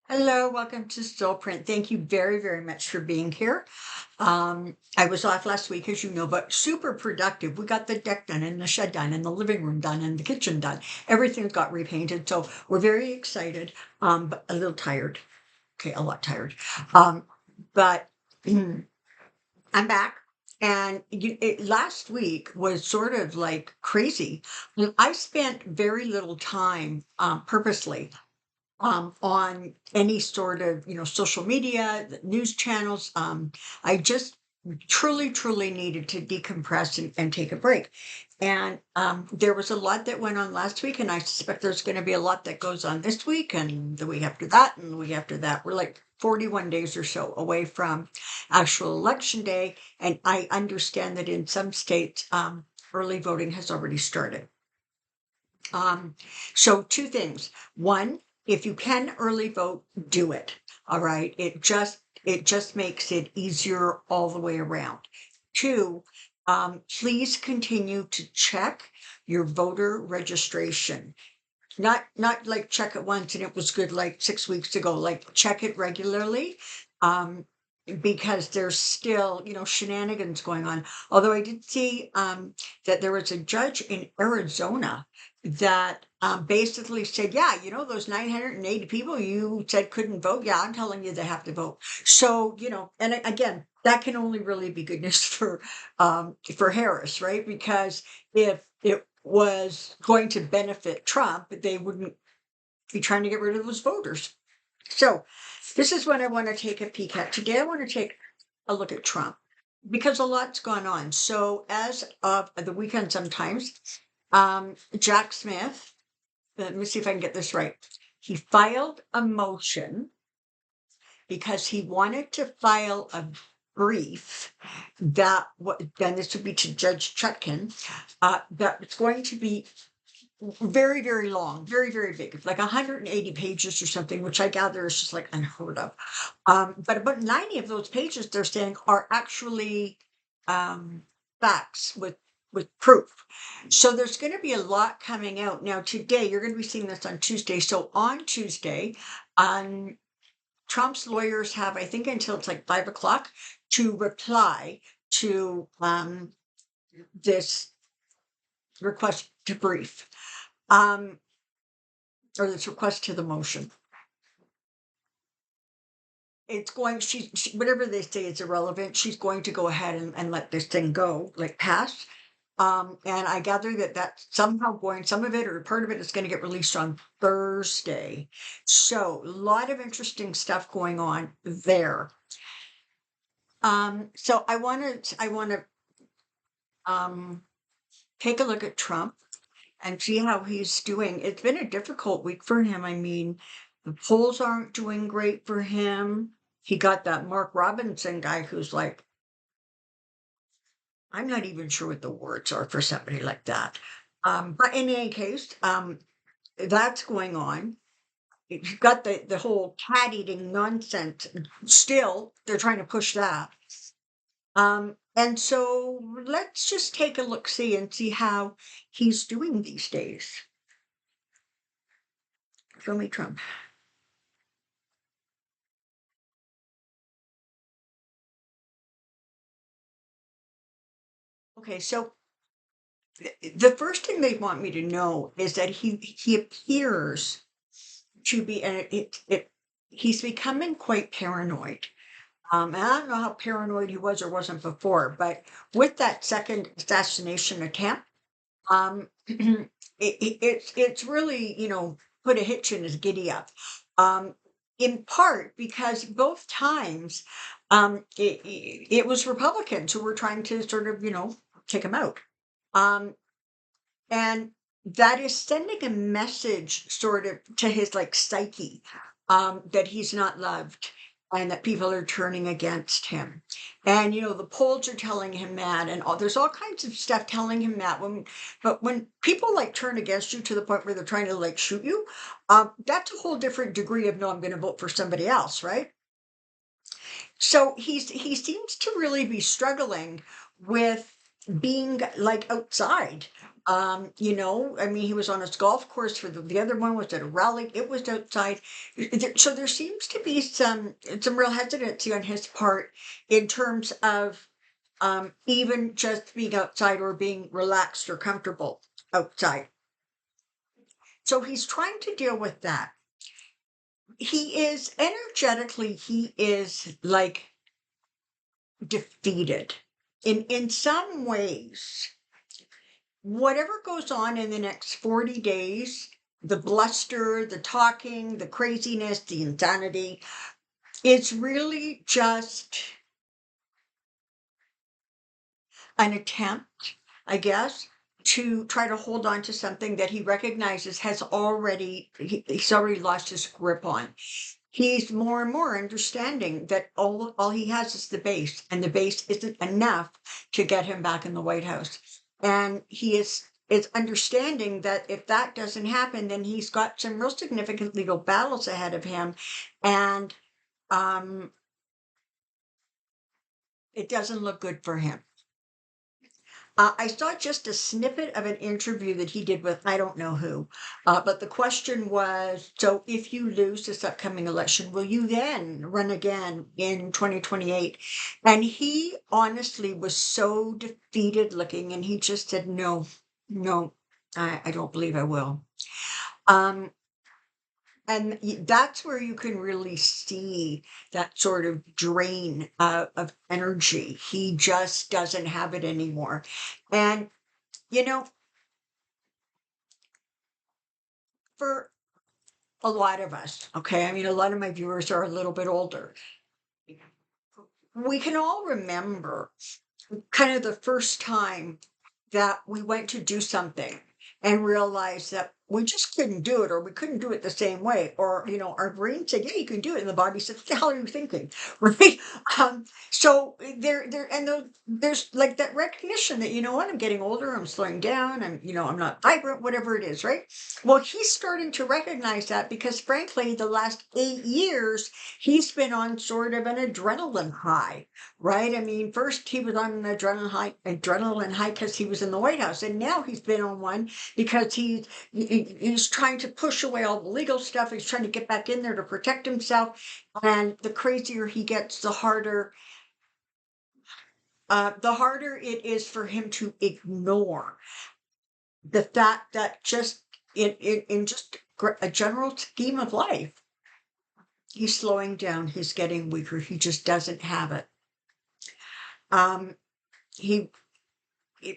Hello, welcome to Soulprint. Thank you very, very much for being here. I was off last week, as you know, but super productive. We got the deck done and the shed done and the living room done and the kitchen done. Everything got repainted. So we're very excited, but a little tired. Okay, a lot tired. But I'm back. And last week was sort of like crazy. I spent very little time purposely on any sort of social media, the news channels. I just truly needed to decompress and take a break. And there was a lot that went on last week, and I suspect there's going to be a lot that goes on this week and the week after that and the week after that. We're like 41 days or so away from actual election day, and I understand that in some states early voting has already started. um, so two things. One, if you can early vote, do it. All right. It just makes it easier all the way around. Two, please continue to check your voter registration. Not like check it once and it was good like 6 weeks ago. Like check it regularly. Um, because there's still, shenanigans going on. Although I did see that there was a judge in Arizona that basically said, yeah, those 980 people you said couldn't vote. Yeah, I'm telling you they have to vote. So, and again, that can only really be good news for Harris, right? Because if it was going to benefit Trump, they wouldn't be trying to get rid of those voters. So this is what I want to take a peek at. Today I want to take a look at Trump because a lot's gone on. So as of the weekend sometimes, Jack Smith, let me see if I can get this right. He filed a motion because he wanted to file a brief that then this would be to Judge Chutkin, that it's going to be very long, very big. It's like 180 pages or something, which I gather is just like unheard of. But about 90 of those pages they're saying are actually facts with proof. So there's going to be a lot coming out. Now today, you're going to be seeing this on Tuesday. So on Tuesday, Trump's lawyers have, I think, until it's like 5 o'clock to reply to this request to brief. Or this request to the motion. It's going, whatever they say is irrelevant. She's going to go ahead and let this thing go, like pass. And I gather that that's somehow going, some of it or part of it is going to get released on Thursday. So a lot of interesting stuff going on there. So I want to take a look at Trump and see how he's doing. It's been a difficult week for him. I mean, the polls aren't doing great for him. He got that Mark Robinson guy who's like, I'm not even sure what the words are for somebody like that. But in any case, that's going on. You've got the whole cat eating nonsense. Still, they're trying to push that. And so let's just take a look, see, and see how he's doing these days. Show me Trump. Okay, so the first thing they want me to know is that he appears to be, and he's becoming quite paranoid. And I don't know how paranoid he was or wasn't before, but with that second assassination attempt, it's really put a hitch in his giddy up. In part because both times it was Republicans who were trying to sort of take him out. Um, and that is sending a message sort of to his like psyche, that he's not loved and that people are turning against him. And the polls are telling him that, and there's all kinds of stuff telling him that. But when people like turn against you to the point where they're trying to like shoot you, that's a whole different degree of no, I'm going to vote for somebody else, right? So he seems to really be struggling with being like outside I mean, he was on his golf course for the other one was at a rally. It was outside. So there seems to be some real hesitancy on his part in terms of even just being outside or being relaxed or comfortable outside. So he's trying to deal with that. He is energetically, he is like defeated in some ways. Whatever goes on in the next 40 days, the bluster, the talking, the craziness, the insanity, it's really just an attempt, I guess, to try to hold on to something that he recognizes he's already lost his grip on. He's more and more understanding that all he has is the base, and the base isn't enough to get him back in the White House. And he is understanding that if that doesn't happen, then he's got some real significant legal battles ahead of him. And it doesn't look good for him. I saw just a snippet of an interview that he did with I don't know who, but the question was, so if you lose this upcoming election, will you then run again in 2028? And he honestly was so defeated looking, and he just said, no, no, I don't believe I will. Um, and that's where you can really see that sort of drain of energy. He just doesn't have it anymore. And you know, for a lot of us, okay, I mean, a lot of my viewers are a little bit older. We can all remember kind of the first time that we went to do something and realized that we just couldn't do it, or we couldn't do it the same way, or our brain said, yeah, you can do it, and the body said, what the hell are you thinking? Right. So there's like that recognition that, you know what, I'm getting older, I'm slowing down, I'm not vibrant, whatever it is, right? Well, he's starting to recognize that because frankly the last 8 years he's been on sort of an adrenaline high. Right? I mean, first he was on an adrenaline high because he was in the White House, and now he's been on one because he's trying to push away all the legal stuff. He's trying to get back in there to protect himself, and the crazier he gets, the harder it is for him to ignore the fact that just in just a general scheme of life, he's slowing down, he's getting weaker, he just doesn't have it. He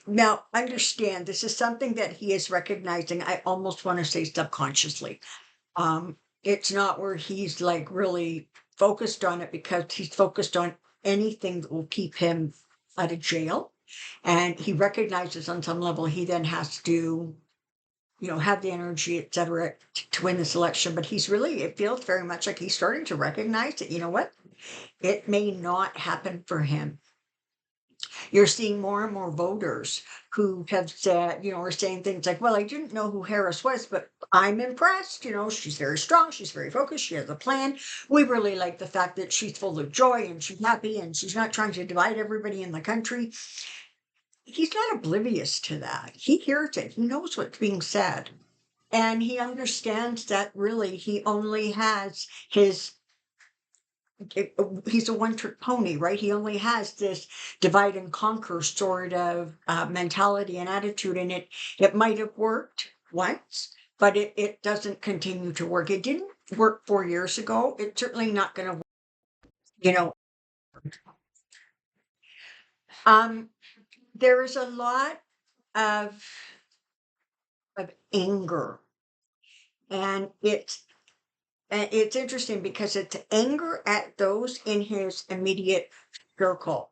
Now understand this is something that he is recognizing. I almost want to say subconsciously. It's not where he's like really focused on it because he's focused on anything that will keep him out of jail. And he recognizes on some level he then has to, have the energy, et cetera, to win this election. But it feels very much like he's starting to recognize that, you know what, it may not happen for him. You're seeing more and more voters who have said, are saying things like, well, I didn't know who Harris was, but I'm impressed. She's very strong. She's very focused. She has a plan. We really like the fact that she's full of joy and she's happy and she's not trying to divide everybody in the country. He's not oblivious to that. He hears it. He knows what's being said. And he understands that really he only has he's a one-trick pony, right? He only has this divide and conquer sort of mentality and attitude, and it might have worked once, but it doesn't continue to work. It didn't work 4 years ago. It's certainly not going to work. You know, um, there is a lot of anger, and it's interesting because it's anger at those in his immediate circle.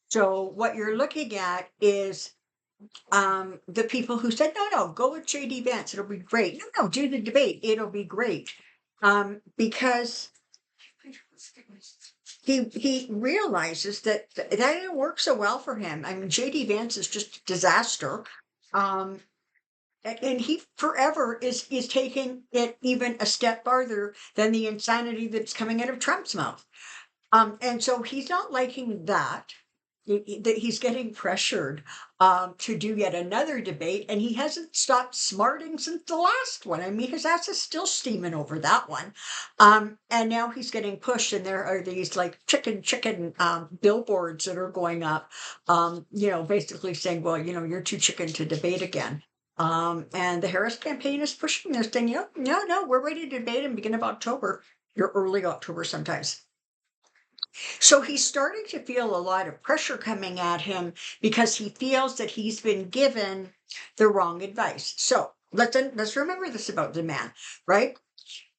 So what you're looking at is the people who said, no, go with JD Vance, it'll be great. No, do the debate, it'll be great. Because he realizes that didn't work so well for him. I mean, JD Vance is just a disaster. Um, and he forever is taking it even a step farther than the insanity that's coming out of Trump's mouth. And so he's not liking that. That he's getting pressured to do yet another debate, and he hasn't stopped smarting since the last one. I mean, his ass is still steaming over that one. And now he's getting pushed, and there are these like chicken billboards that are going up, basically saying, well, you're too chicken to debate again. And the Harris campaign is pushing this thing. No, we're ready to debate in beginning of October, or early October sometimes. So he's starting to feel a lot of pressure coming at him because he feels that he's been given the wrong advice. So let's remember this about the man, right?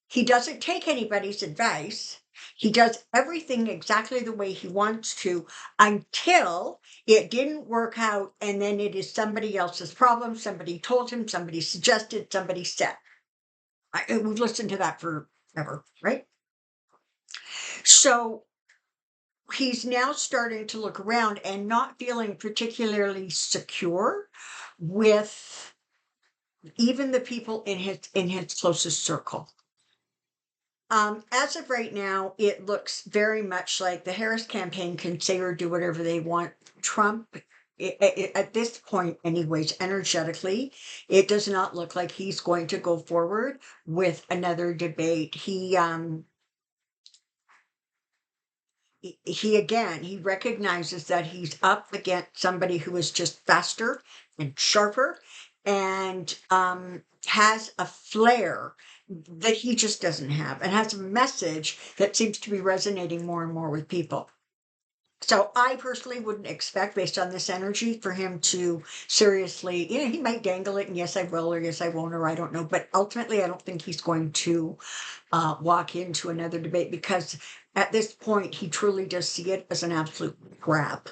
He doesn't take anybody's advice. He does everything exactly the way he wants to until it didn't work out, and then it is somebody else's problem. Somebody told him, somebody suggested, somebody said. We've listened to that forever, right? So he's now starting to look around and not feeling particularly secure with even the people in his closest circle. As of right now, it looks very much like the Harris campaign can say or do whatever they want. Trump, at this point, anyways, energetically, it does not look like he's going to go forward with another debate. He recognizes that he's up against somebody who is just faster and sharper and has a flair that he just doesn't have, and has a message that seems to be resonating more and more with people. So I personally wouldn't expect, based on this energy, for him to seriously, he might dangle it and yes, I will, or yes, I won't, or I don't know. But ultimately, I don't think he's going to walk into another debate, because at this point, he truly does see it as an absolute crap,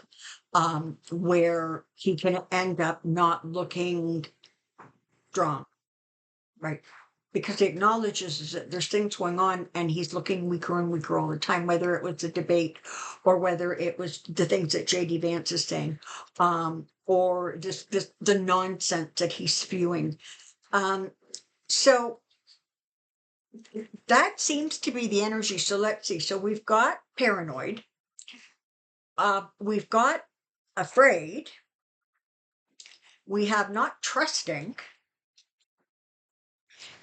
where he can end up not looking strong, right? Because he acknowledges that there's things going on and he's looking weaker and weaker all the time, whether it was the debate or whether it was the things that JD Vance is saying, or the nonsense that he's spewing. So that seems to be the energy. So let's see. So we've got paranoid, we've got afraid, we have not trusting.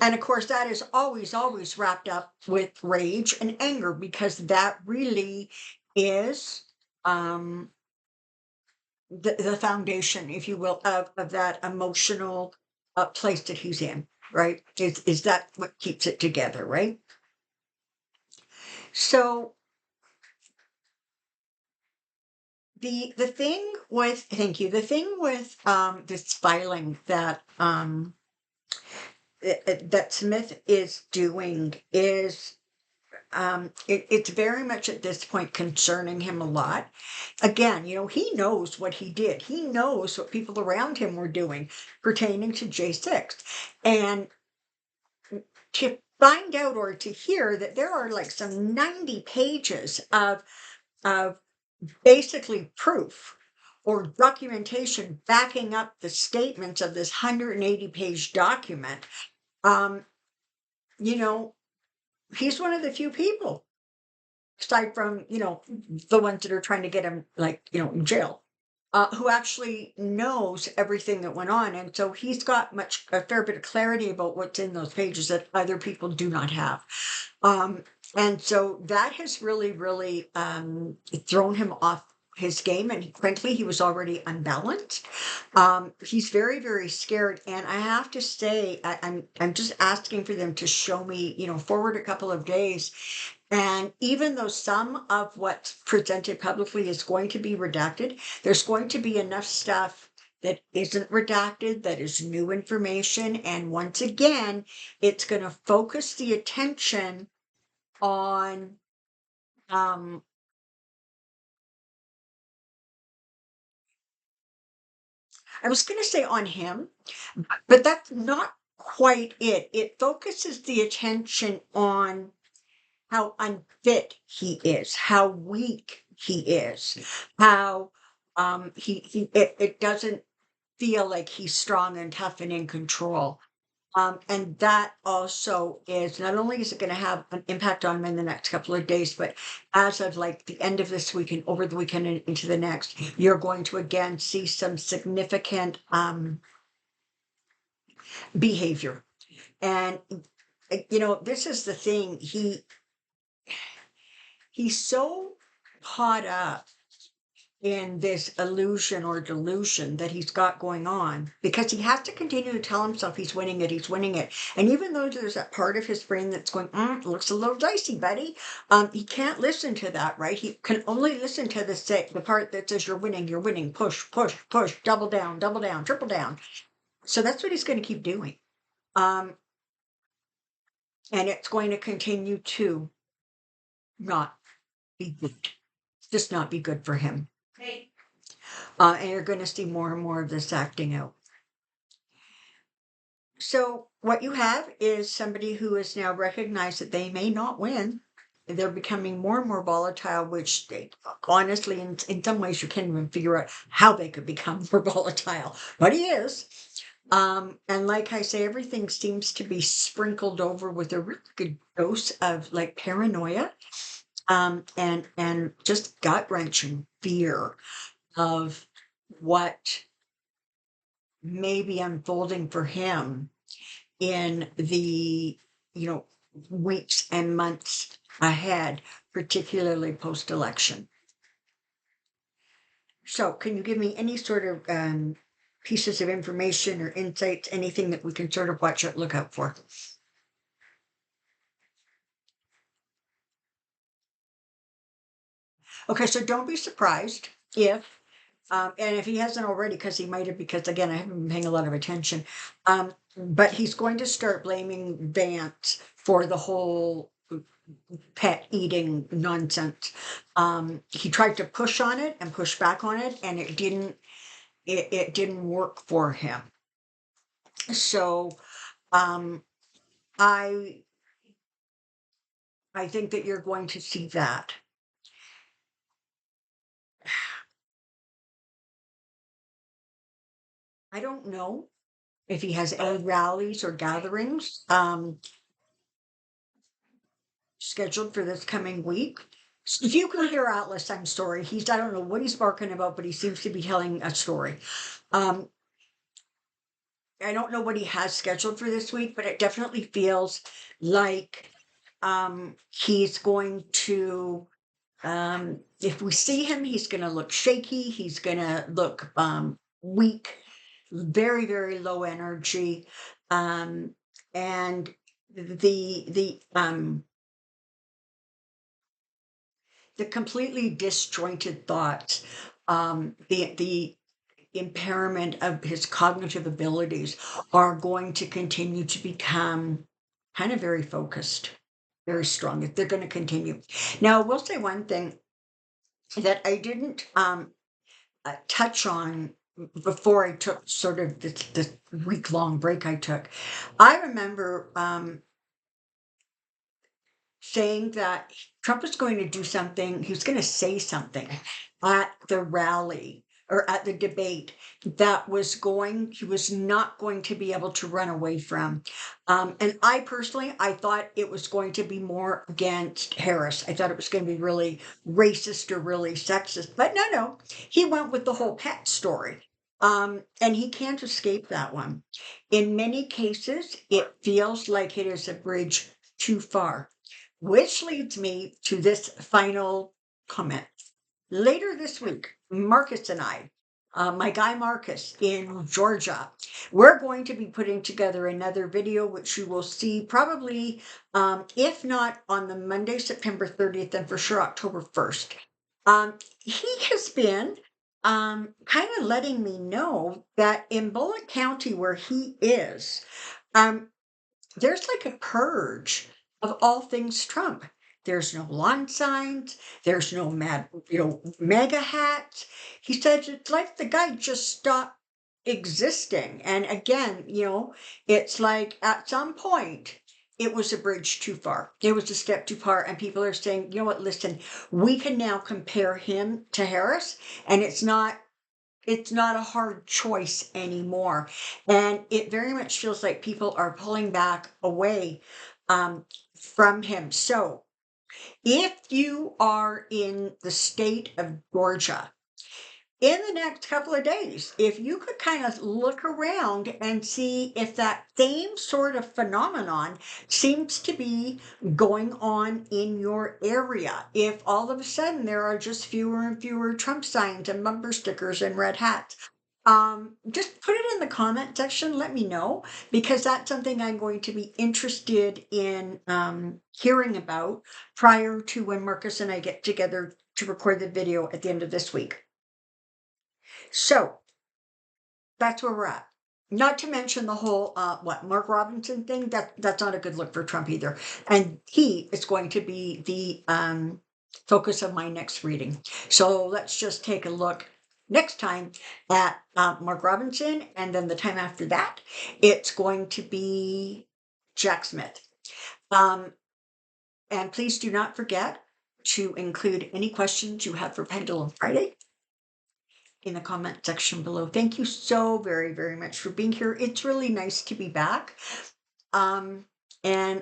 And of course, that is always wrapped up with rage and anger, because that really is the foundation, if you will, of that emotional place that he's in, right? Is that what keeps it together, right? So the thing with this filing that that Smith is doing is it's very much at this point concerning him a lot. Again, he knows what he did. He knows what people around him were doing pertaining to J6. And to find out or to hear that there are like some 90 pages of basically proof or documentation backing up the statements of this 180-page document, he's one of the few people, aside from, the ones that are trying to get him, like, in jail, who actually knows everything that went on. And so he's got a fair bit of clarity about what's in those pages that other people do not have. And so that has really, really thrown him off his game. And frankly, he was already unbalanced. He's very, very scared. And I have to say, I'm just asking for them to show me, forward a couple of days. And even though some of what's presented publicly is going to be redacted, there's going to be enough stuff that isn't redacted, that is new information. And once again, it's going to focus the attention on I was going to say on him, but that's not quite it. It focuses the attention on how unfit he is, how weak he is, how it doesn't feel like he's strong and tough and in control. And that also is not only is it going to have an impact on him in the next couple of days, but as of like the end of this week and over the weekend and into the next, you're going to again see some significant behavior. And this is the thing. He's so caught up in this illusion or delusion that he's got going on because he has to continue to tell himself he's winning it, he's winning it. And even though there's that part of his brain that's going, looks a little dicey, buddy, he can't listen to that, right? He can only listen to the part that says you're winning, push, push, push, double down, triple down. So that's what he's going to keep doing. And it's going to continue to not be good, just not be good for him. And you're going to see more and more of this acting out. So what you have is somebody who has now recognized that they may not win. They're becoming more and more volatile, which they, honestly, in some ways, you can't even figure out how they could become more volatile. But he is. And like I say, everything seems to be sprinkled over with a really good dose of like paranoia, and just gut-wrenching fear of what may be unfolding for him in the weeks and months ahead, particularly post-election. So can you give me any sort of pieces of information or insights, anything that we can sort of look out for? Okay, so don't be surprised if and if he hasn't already, because he might have, because again, I haven't been paying a lot of attention. But he's going to start blaming Vance for the whole pet eating nonsense. He tried to push on it and push back on it, and it didn't work for him. So um, I I think that you're going to see that. I don't know if he has any rallies or gatherings scheduled for this coming week. If you can hear Atlas, I'm sorry. I don't know what he's barking about, but he seems to be telling a story. Um, I don't know what he has scheduled for this week, but it definitely feels like he's going to, if we see him, he's going to look shaky. He's going to look weak, very, very low energy. And the completely disjointed thoughts, the impairment of his cognitive abilities are going to continue to become kind of very focused, very strong. They're going to continue. Now, I will say one thing that I didn't touch on before I took sort of this week-long break I took. I remember saying that Trump was going to do something, he was going to say something at the rally or at the debate that he was not going to be able to run away from. And I personally, I thought it was going to be more against Harris. I thought it was going to be really racist or really sexist, but no, he went with the whole pet story. And he can't escape that one. In many cases, it feels like it is a bridge too far. Which leads me to this final comment. Later this week, Marcus and I, my guy Marcus in Georgia, we're going to be putting together another video, which you will see probably, if not on the Monday, September 30th, and for sure October 1st. He has been kind of letting me know that in Bullitt County, where he is, there's like a purge of all things Trump. There's no lawn signs. There's no mega hats. He says it's like the guy just stopped existing. And again, it's like at some point it was a bridge too far. It was a step too far. And people are saying, you know what, listen, we can now compare him to Harris, and it's not It's not a hard choice anymore. And it very much feels like people are pulling back away from him. So if you are in the state of Georgia, in the next couple of days, if you could kind of look around and see if that same sort of phenomenon seems to be going on in your area. If all of a sudden there are just fewer and fewer Trump signs and bumper stickers and red hats, just put it in the comment section. Let me know, because that's something I'm going to be interested in hearing about prior to when Marcus and I get together to record the video at the end of this week. So that's where we're at. Not to mention the whole Mark Robinson thing. That's not a good look for Trump either. And he is going to be the focus of my next reading. So let's just take a look next time at Mark Robinson, and then the time after that, it's going to be Jack Smith. And please do not forget to include any questions you have for Pendulum Friday in the comment section below. Thank you so very, very much for being here. It's really nice to be back. And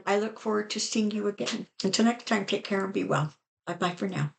I look forward to seeing you again. Until next time, take care and be well. Bye bye for now.